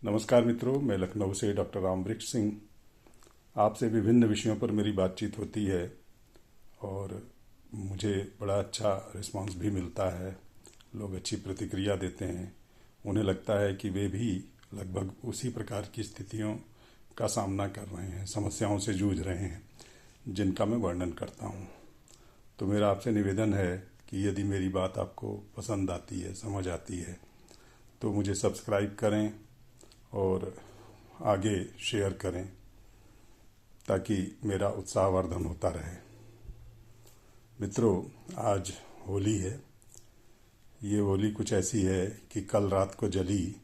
नमस्कार मित्रों, मैं लखनऊ से डॉक्टर रामवृक्ष सिंह। आपसे विभिन्न विषयों पर मेरी बातचीत होती है और मुझे बड़ा अच्छा रिस्पांस भी मिलता है। लोग अच्छी प्रतिक्रिया देते हैं। उन्हें लगता है कि वे भी लगभग उसी प्रकार की स्थितियों का सामना कर रहे हैं, समस्याओं से जूझ रहे हैं जिनका मैं वर्णन करता हूँ। तो मेरा आपसे निवेदन है कि यदि मेरी बात आपको पसंद आती है, समझ आती है, तो मुझे सब्सक्राइब करें और आगे शेयर करें ताकि मेरा उत्साहवर्धन होता रहे। मित्रों, आज होली है। ये होली कुछ ऐसी है कि कल रात को जली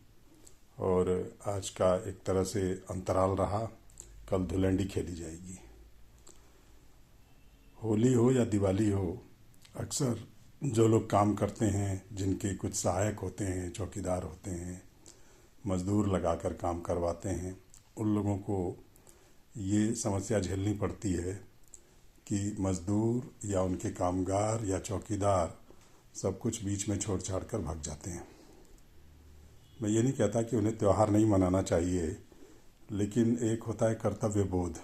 और आज का एक तरह से अंतराल रहा। कल धुलंडी खेली जाएगी। होली हो या दिवाली हो, अक्सर जो लोग काम करते हैं, जिनके कुछ सहायक होते हैं, चौकीदार होते हैं, मजदूर लगाकर काम करवाते हैं, उन लोगों को ये समस्या झेलनी पड़ती है कि मजदूर या उनके कामगार या चौकीदार सब कुछ बीच में छोड़ छाड़ कर भाग जाते हैं। मैं ये नहीं कहता कि उन्हें त्यौहार नहीं मनाना चाहिए, लेकिन एक होता है कर्तव्य बोध,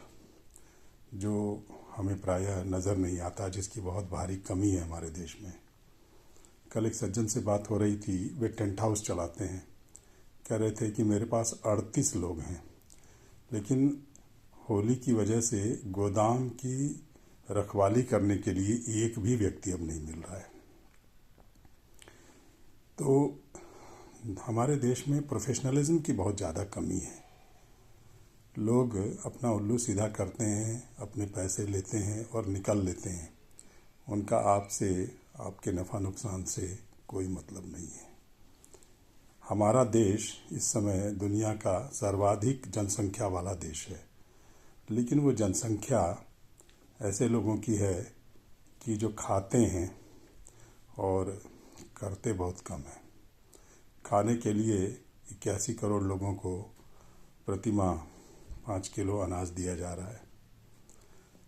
जो हमें प्रायः नज़र नहीं आता, जिसकी बहुत भारी कमी है हमारे देश में। कल एक सज्जन से बात हो रही थी। वे टेंट हाउस चलाते हैं। कह रहे थे कि मेरे पास 38 लोग हैं, लेकिन होली की वजह से गोदाम की रखवाली करने के लिए एक भी व्यक्ति अब नहीं मिल रहा है। तो हमारे देश में प्रोफेशनलिज्म की बहुत ज़्यादा कमी है। लोग अपना उल्लू सीधा करते हैं, अपने पैसे लेते हैं और निकल लेते हैं। उनका आपसे, आपके नफ़ा नुकसान से कोई मतलब नहीं है। हमारा देश इस समय दुनिया का सर्वाधिक जनसंख्या वाला देश है, लेकिन वो जनसंख्या ऐसे लोगों की है कि जो खाते हैं और करते बहुत कम है। खाने के लिए 81 करोड़ लोगों को प्रति माह 5 किलो अनाज दिया जा रहा है,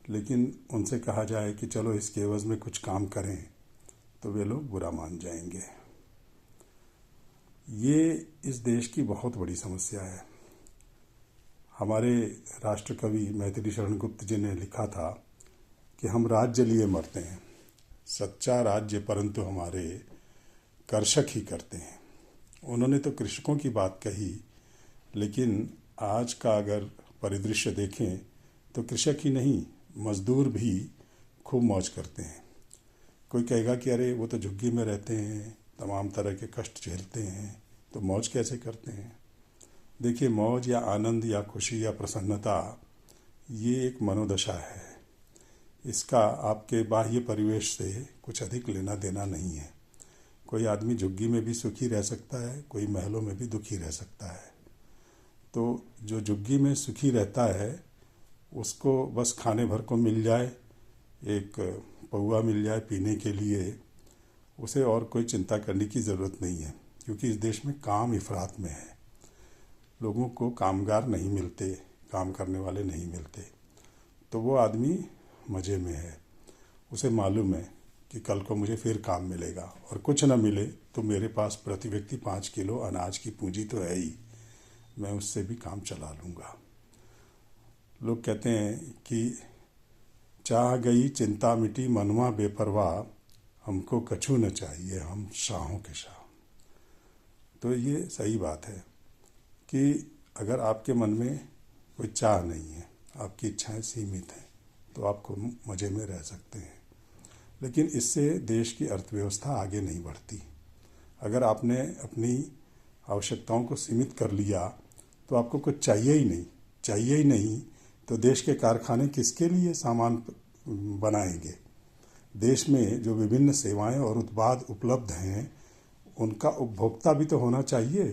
लेकिन उनसे कहा जाए कि चलो इसके एवज में कुछ काम करें तो वे लोग बुरा मान जाएंगे। ये इस देश की बहुत बड़ी समस्या है। हमारे राष्ट्र कवि मैथिली शरण गुप्त जी ने लिखा था कि हम राज्य लिए मरते हैं, सच्चा राज्य परंतु हमारे कर्षक ही करते हैं। उन्होंने तो कृषकों की बात कही, लेकिन आज का अगर परिदृश्य देखें तो कृषक ही नहीं, मजदूर भी खूब मौज करते हैं। कोई कहेगा कि अरे वो तो झुग्गी में रहते हैं, तमाम तरह के कष्ट झेलते हैं, तो मौज कैसे करते हैं। देखिए, मौज या आनंद या खुशी या प्रसन्नता ये एक मनोदशा है। इसका आपके बाह्य परिवेश से कुछ अधिक लेना देना नहीं है। कोई आदमी झुग्गी में भी सुखी रह सकता है, कोई महलों में भी दुखी रह सकता है। तो जो झुग्गी में सुखी रहता है उसको बस खाने भर को मिल जाए, एक पौआ मिल जाए पीने के लिए, उसे और कोई चिंता करने की ज़रूरत नहीं है। क्योंकि इस देश में काम इफरात में है। लोगों को कामगार नहीं मिलते, काम करने वाले नहीं मिलते, तो वो आदमी मज़े में है। उसे मालूम है कि कल को मुझे फिर काम मिलेगा, और कुछ न मिले तो मेरे पास प्रति व्यक्ति 5 किलो अनाज की पूंजी तो है ही, मैं उससे भी काम चला लूँगा। लोग कहते हैं कि चाह गई चिंता मिटी मनवा बेपरवाह, हमको कछु न चाहिए हम शाहों के शाह। तो ये सही बात है कि अगर आपके मन में कोई चाह नहीं है, आपकी इच्छाएं सीमित हैं, तो आपको मज़े में रह सकते हैं। लेकिन इससे देश की अर्थव्यवस्था आगे नहीं बढ़ती। अगर आपने अपनी आवश्यकताओं को सीमित कर लिया तो आपको कुछ चाहिए ही नहीं तो देश के कारखाने किसके लिए सामान बनाएंगे। देश में जो विभिन्न सेवाएं और उत्पाद उपलब्ध हैं, उनका उपभोक्ता भी तो होना चाहिए।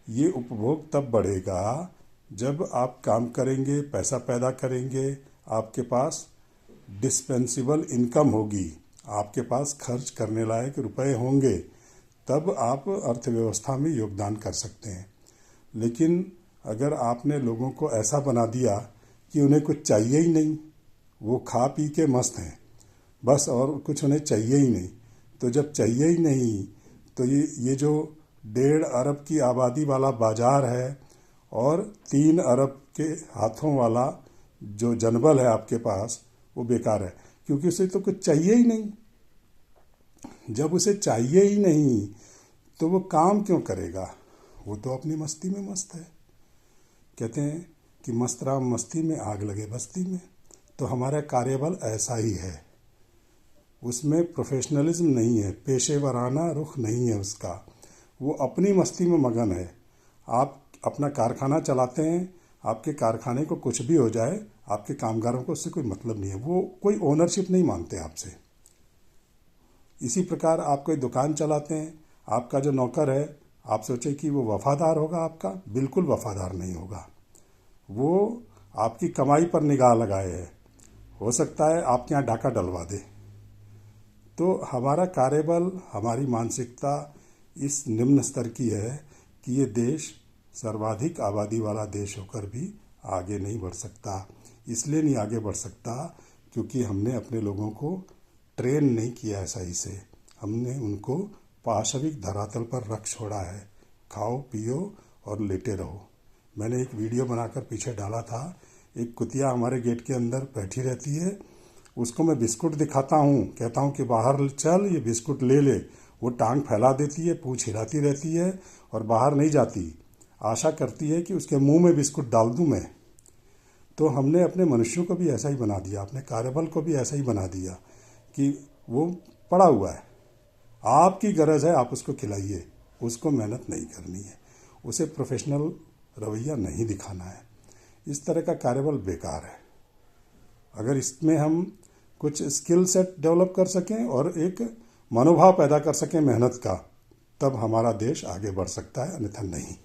ये उपभोग तब बढ़ेगा जब आप काम करेंगे, पैसा पैदा करेंगे, आपके पास डिस्पेंसिबल इनकम होगी, आपके पास खर्च करने लायक रुपए होंगे, तब आप अर्थव्यवस्था में योगदान कर सकते हैं। लेकिन अगर आपने लोगों को ऐसा बना दिया कि उन्हें कुछ चाहिए ही नहीं, वो खा पी के मस्त हैं बस, और कुछ उन्हें चाहिए ही नहीं, तो जब चाहिए ही नहीं तो ये जो 1.5 अरब की आबादी वाला बाजार है, और 3 अरब के हाथों वाला जो जनबल है आपके पास वो बेकार है, क्योंकि उसे तो कुछ चाहिए ही नहीं। जब उसे चाहिए ही नहीं तो वो काम क्यों करेगा? वो तो अपनी मस्ती में मस्त है। कहते हैं कि मस्त राम मस्ती में आग लगे बस्ती में। तो हमारा कार्यबल ऐसा ही है, उसमें प्रोफेशनलिज्म नहीं है, पेशेवराना रुख नहीं है उसका। वो अपनी मस्ती में मगन है। आप अपना कारखाना चलाते हैं, आपके कारखाने को कुछ भी हो जाए, आपके कामगारों को उससे कोई मतलब नहीं है, वो कोई ओनरशिप नहीं मानते आपसे। इसी प्रकार आप कोई दुकान चलाते हैं, आपका जो नौकर है, आप सोचे कि वो वफादार होगा आपका, बिल्कुल वफादार नहीं होगा। वो आपकी कमाई पर निगाह लगाए है, हो सकता है आपके यहाँ डाका डलवा दे। तो हमारा कार्यबल, हमारी मानसिकता इस निम्न स्तर की है कि ये देश सर्वाधिक आबादी वाला देश होकर भी आगे नहीं बढ़ सकता। इसलिए नहीं आगे बढ़ सकता क्योंकि हमने अपने लोगों को ट्रेन नहीं किया है सही से। हमने उनको पाशविक धरातल पर रख छोड़ा है, खाओ पियो और लेटे रहो। मैंने एक वीडियो बनाकर पीछे डाला था, एक कुतिया हमारे गेट के अंदर बैठी रहती है, उसको मैं बिस्कुट दिखाता हूँ, कहता हूँ कि बाहर चल ये बिस्कुट ले ले, वो टांग फैला देती है, पूंछ हिलाती रहती है और बाहर नहीं जाती, आशा करती है कि उसके मुंह में बिस्कुट डाल दूं मैं। तो हमने अपने मनुष्यों को भी ऐसा ही बना दिया, अपने कार्यबल को भी ऐसा ही बना दिया कि वो पड़ा हुआ है, आपकी गरज है आप उसको खिलाइए, उसको मेहनत नहीं करनी है, उसे प्रोफेशनल रवैया नहीं दिखाना है। इस तरह का कार्यबल बेकार है। अगर इसमें हम कुछ स्किल सेट डेवलप कर सकें और एक मनोभाव पैदा कर सकें मेहनत का, तब हमारा देश आगे बढ़ सकता है, अन्यथा नहीं।